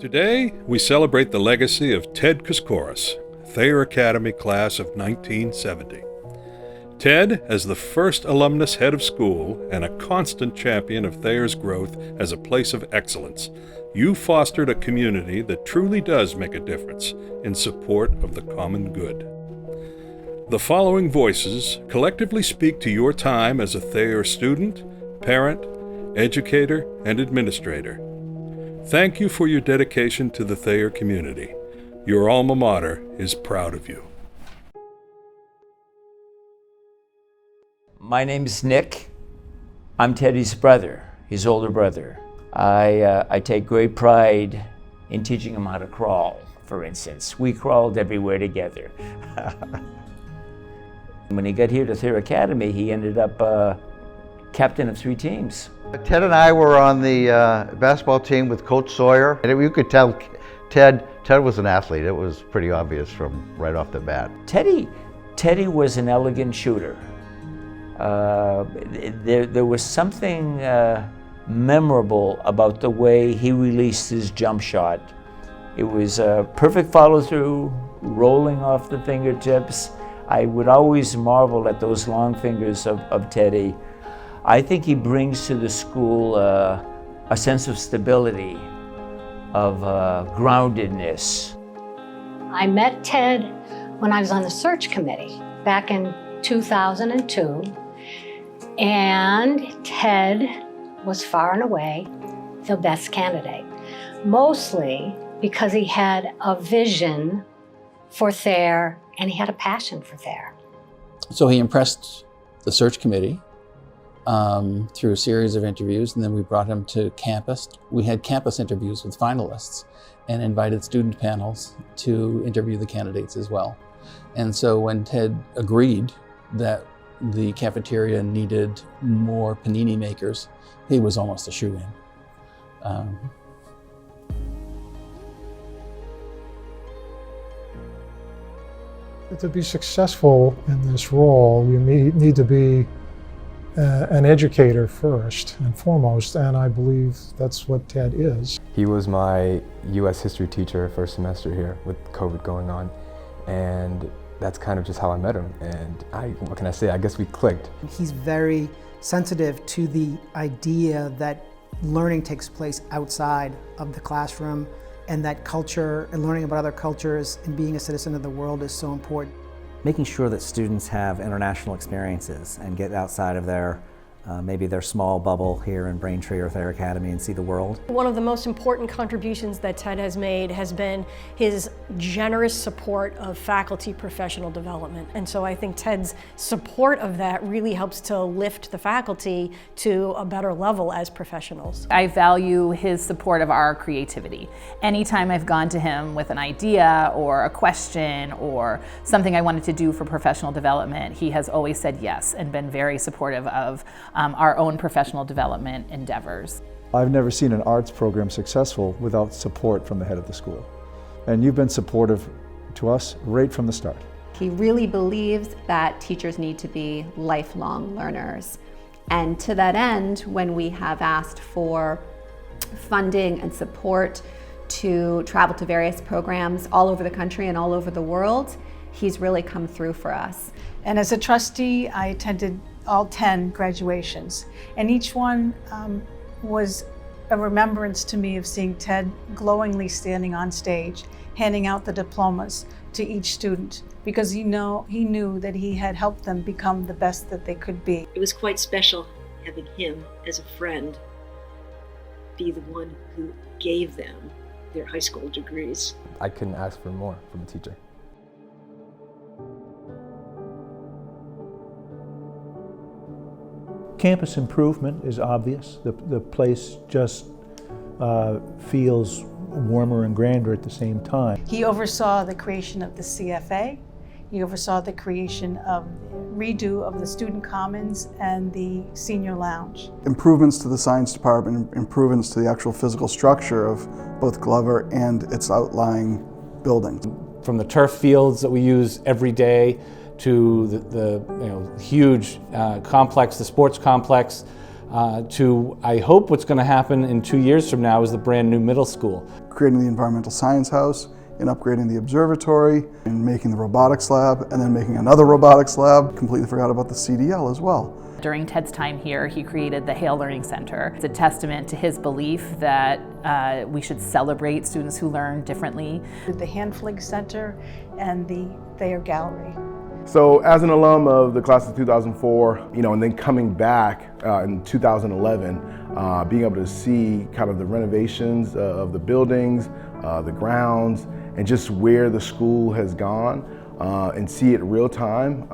Today, we celebrate the legacy of Ted Koskores, Thayer Academy class of 1970. Ted, as the first alumnus head of school and a constant champion of Thayer's growth as a place of excellence, you fostered a community that truly does make a difference in support of the common good. The following voices collectively speak to your time as a Thayer student, parent, educator, and administrator. Thank you for your dedication to the Thayer community. Your alma mater is proud of you. My name's Nick. I'm Teddy's brother, his older brother. I take great pride in teaching him how to crawl, for instance. We crawled everywhere together. When he got here to Thayer Academy, he ended up captain of 3 teams. Ted and I were on the basketball team with Coach Sawyer, and you could tell Ted was an athlete. It was pretty obvious from right off the bat. Teddy was an elegant shooter. There was something memorable about the way he released his jump shot. It was a perfect follow-through, rolling off the fingertips. I would always marvel at those long fingers of Teddy. I think he brings to the school a sense of stability, of groundedness. I met Ted when I was on the search committee back in 2002, and Ted was far and away the best candidate, mostly because he had a vision for Thayer and he had a passion for Thayer. So he impressed the search committee through a series of interviews, and then we brought him to campus. We had campus interviews with finalists and invited student panels to interview the candidates as well. And so when Ted agreed that the cafeteria needed more panini makers, he was almost a shoo-in. To be successful in this role, you need to be an educator first and foremost, and I believe that's what Ted is. He was my U.S. history teacher first semester here with COVID going on, and that's kind of just how I met him, and what can I say, I guess we clicked. He's very sensitive to the idea that learning takes place outside of the classroom, and that culture and learning about other cultures and being a citizen of the world is so important. Making sure that students have international experiences and get outside of their maybe their small bubble here in Braintree or Thayer Academy and see the world. One of the most important contributions that Ted has made has been his generous support of faculty professional development. And so I think Ted's support of that really helps to lift the faculty to a better level as professionals. I value his support of our creativity. Anytime I've gone to him with an idea or a question or something I wanted to do for professional development, he has always said yes and been very supportive of our own professional development endeavors. I've never seen an arts program successful without support from the head of the school. And you've been supportive to us right from the start. He really believes that teachers need to be lifelong learners. And to that end, when we have asked for funding and support to travel to various programs all over the country and all over the world, he's really come through for us. And as a trustee, I attended all 10 graduations, and each one was a remembrance to me of seeing Ted glowingly standing on stage, handing out the diplomas to each student, because he knew that he had helped them become the best that they could be. It was quite special having him as a friend be the one who gave them their high school degrees. I couldn't ask for more from a teacher. Campus improvement is obvious. The place just feels warmer and grander at the same time. He oversaw the creation of the CFA. He oversaw the creation of redo of the student commons and the senior lounge. Improvements to the science department, improvements to the actual physical structure of both Glover and its outlying buildings. From the turf fields that we use every day to the huge complex, the sports complex, to, I hope what's going to happen in 2 years from now is the brand new middle school. Creating the environmental science house, and upgrading the observatory, and making the robotics lab, and then making another robotics lab. Completely forgot about the CDL as well. During Ted's time here, he created the Hale Learning Center. It's a testament to his belief that we should celebrate students who learn differently. The Handflig Center and the Thayer Gallery. So as an alum of the class of 2004, and then coming back in 2011, being able to see kind of the renovations of the buildings, the grounds, and just where the school has gone, and see it real time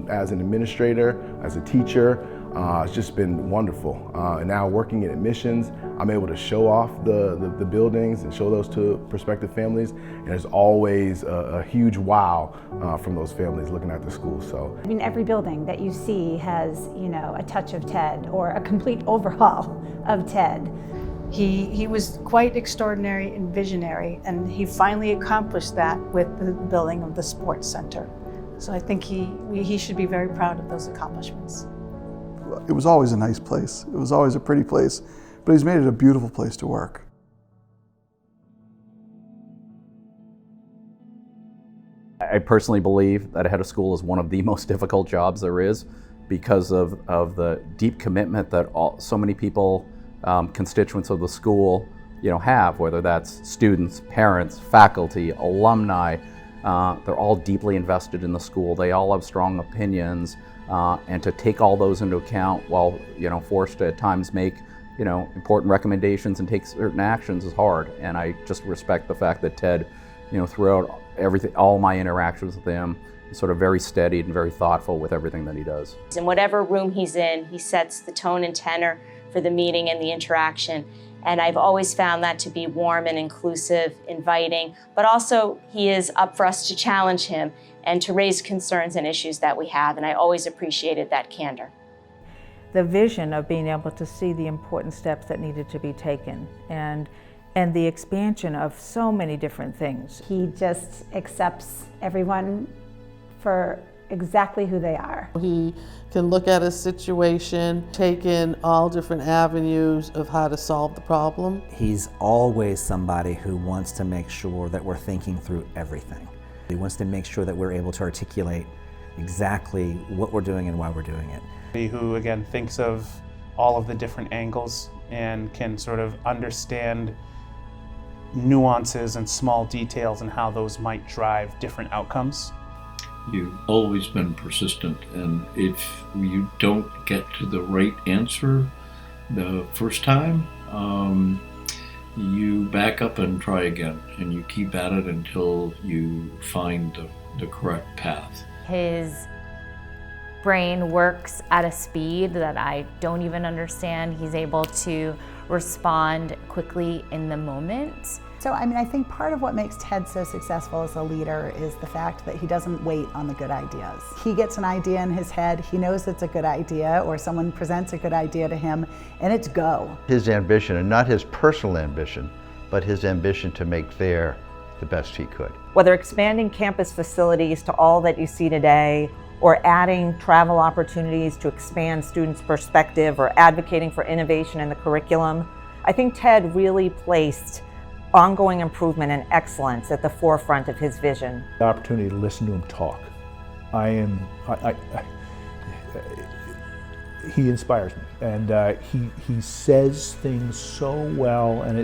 as an administrator, as a teacher. It's just been wonderful. And now working in admissions, I'm able to show off the buildings and show those to prospective families. And there's always a huge wow from those families looking at the school. So I mean, every building that you see has, a touch of Ted or a complete overhaul of Ted. He was quite extraordinary and visionary, and he finally accomplished that with the building of the sports center. So I think he should be very proud of those accomplishments. It was always a nice place. It was always a pretty place, but he's made it a beautiful place to work. I personally believe that a head of school is one of the most difficult jobs there is because of the deep commitment that so many people, constituents of the school, have, whether that's students, parents, faculty, alumni. They're all deeply invested in the school. They all have strong opinions. And to take all those into account while forced to at times make important recommendations and take certain actions is hard. And I just respect the fact that Ted, throughout all my interactions with him, is sort of very steady and very thoughtful with everything that he does. In whatever room he's in, he sets the tone and tenor for the meeting and the interaction. And I've always found that to be warm and inclusive, inviting, but also he is up for us to challenge him and to raise concerns and issues that we have, and I always appreciated that candor. The vision of being able to see the important steps that needed to be taken and the expansion of so many different things. He just accepts everyone for exactly who they are. He can look at a situation, take in all different avenues of how to solve the problem. He's always somebody who wants to make sure that we're thinking through everything. He wants to make sure that we're able to articulate exactly what we're doing and why we're doing it. Who, again, thinks of all of the different angles and can sort of understand nuances and small details and how those might drive different outcomes. You've always been persistent, and if you don't get to the right answer the first time, you back up and try again, and you keep at it until you find the correct path. His brain works at a speed that I don't even understand. He's able to respond quickly in the moment. So, I think part of what makes Ted so successful as a leader is the fact that he doesn't wait on the good ideas. He gets an idea in his head, he knows it's a good idea, or someone presents a good idea to him, and it's go. His ambition, and not his personal ambition, but his ambition to make Thayer the best he could. Whether expanding campus facilities to all that you see today, or adding travel opportunities to expand students' perspective, or advocating for innovation in the curriculum, I think Ted really placed ongoing improvement and excellence at the forefront of his vision. The opportunity to listen to him talk. He inspires me, and he says things so well, and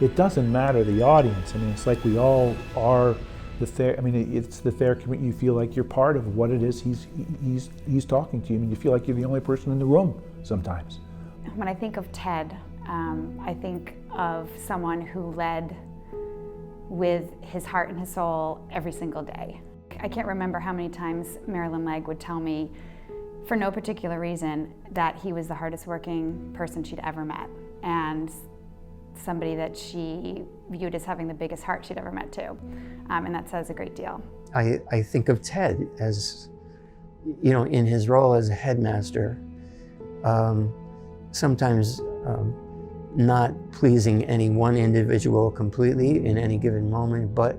it doesn't matter the audience. It's like we all are the Thayer. It's the Thayer community. You feel like you're part of what it is he's talking to you. You feel like you're the only person in the room sometimes. When I think of Ted, I think of someone who led with his heart and his soul every single day. I can't remember how many times Marilyn Legg would tell me, for no particular reason, that he was the hardest working person she'd ever met, and somebody that she viewed as having the biggest heart she'd ever met too. And that says a great deal. I think of Ted as, in his role as a headmaster, sometimes not pleasing any one individual completely in any given moment, but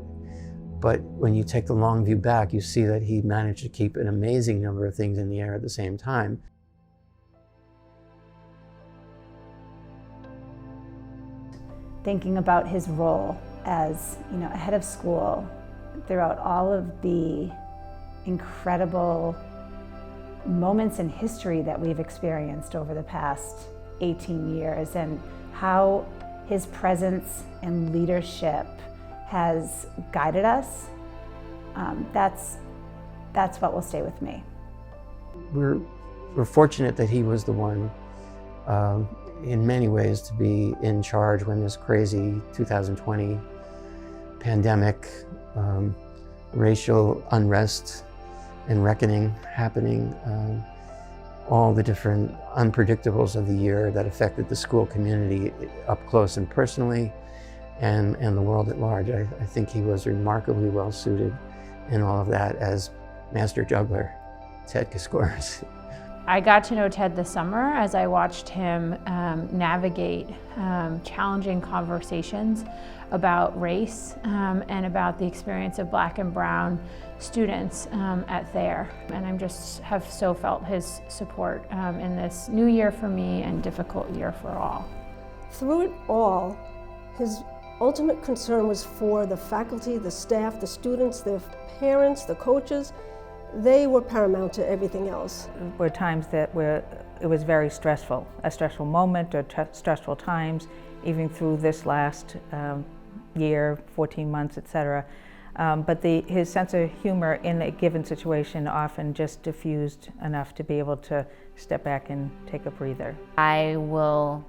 when you take the long view back, you see that he managed to keep an amazing number of things in the air at the same time. thinking about his role as, you know, a head of school throughout all of the incredible moments in history that we've experienced over the past 18 years, and how his presence and leadership has guided us. That's what will stay with me. We're fortunate that he was the one, in many ways, to be in charge when this crazy 2020 pandemic, racial unrest and reckoning happening, all the different unpredictables of the year that affected the school community up close and personally, and the world at large. I think he was remarkably well suited in all of that as master juggler, Ted Koskores. I got to know Ted this summer as I watched him navigate challenging conversations about race and about the experience of Black and Brown students at Thayer. And I just have so felt his support in this new year for me and difficult year for all. Through it all, his ultimate concern was for the faculty, the staff, the students, their parents, the coaches. They were paramount to everything else. There were times that it was very stressful, a stressful moment or stressful times, even through this last year, 14 months, etc. But his sense of humor in a given situation often just diffused enough to be able to step back and take a breather. I will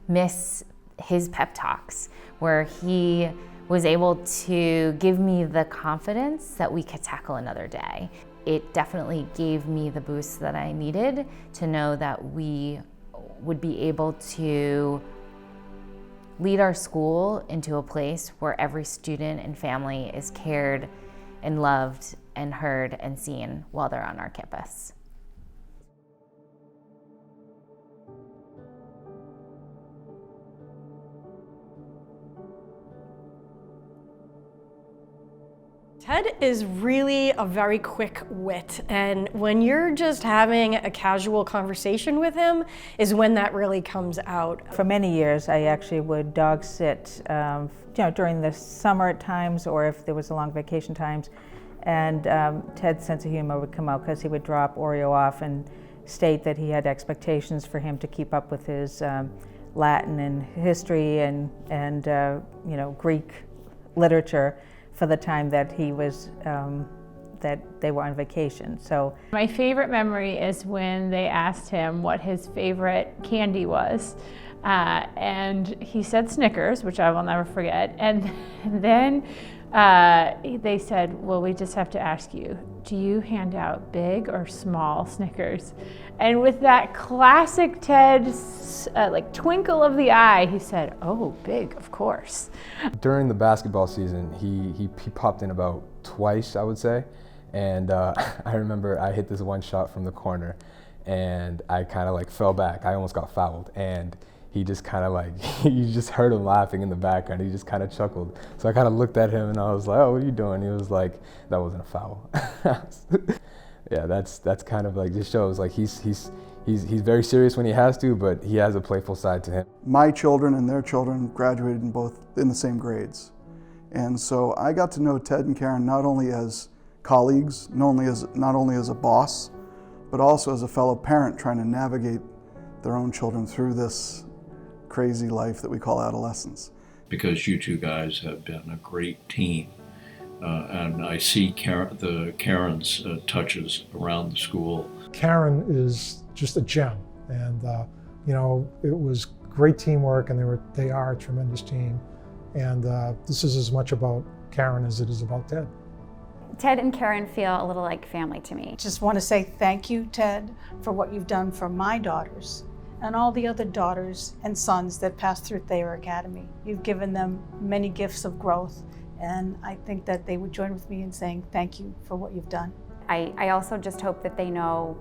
miss his pep talks where he was able to give me the confidence that we could tackle another day. It definitely gave me the boost that I needed to know that we would be able to lead our school into a place where every student and family is cared and loved and heard and seen while they're on our campus. Ted is really a very quick wit, and when you're just having a casual conversation with him is when that really comes out. For many years, I actually would dog sit, during the summer at times, or if there was a long vacation times, and Ted's sense of humor would come out because he would drop Oreo off and state that he had expectations for him to keep up with his Latin and history and Greek literature for the time that he was, that they were on vacation. So my favorite memory is when they asked him what his favorite candy was. And he said Snickers, which I will never forget. And then they said, well, we just have to ask you, do you hand out big or small Snickers? And with that classic Ted twinkle of the eye, he said, oh, big, of course. During the basketball season, he popped in about twice, I would say. And I remember I hit this one shot from the corner and I kind of fell back. I almost got fouled. And he just kind of you just heard him laughing in the background. He just kind of chuckled. So I kind of looked at him and I was like, oh, what are you doing? He was like, that wasn't a foul. Yeah, that's kind of just shows he's very serious when he has to, but he has a playful side to him. My children and their children graduated in the same grades. And so I got to know Ted and Karen not only as colleagues, not only as a boss, but also as a fellow parent trying to navigate their own children through this crazy life that we call adolescence. Because you two guys have been a great team. And I see Karen's touches around the school. Karen is just a gem, and it was great teamwork, and they are a tremendous team. And this is as much about Karen as it is about Ted. Ted and Karen feel a little like family to me. Just want to say thank you, Ted, for what you've done for my daughters and all the other daughters and sons that passed through Thayer Academy. You've given them many gifts of growth. And I think that they would join with me in saying thank you for what you've done. I also just hope that they know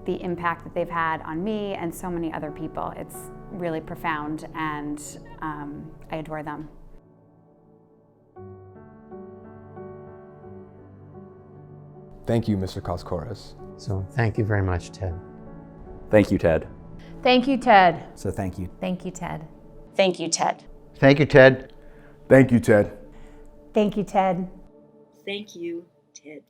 the impact that they've had on me and so many other people. It's really profound, and I adore them. Thank you, Mr. Koskores. So thank you very much, Ted. Thank you, Ted. Thank you, Ted. So thank you. Thank you, Ted. Thank you, Ted. Thank you, Ted. Thank you, Ted. Thank you, Ted. Thank you, Ted.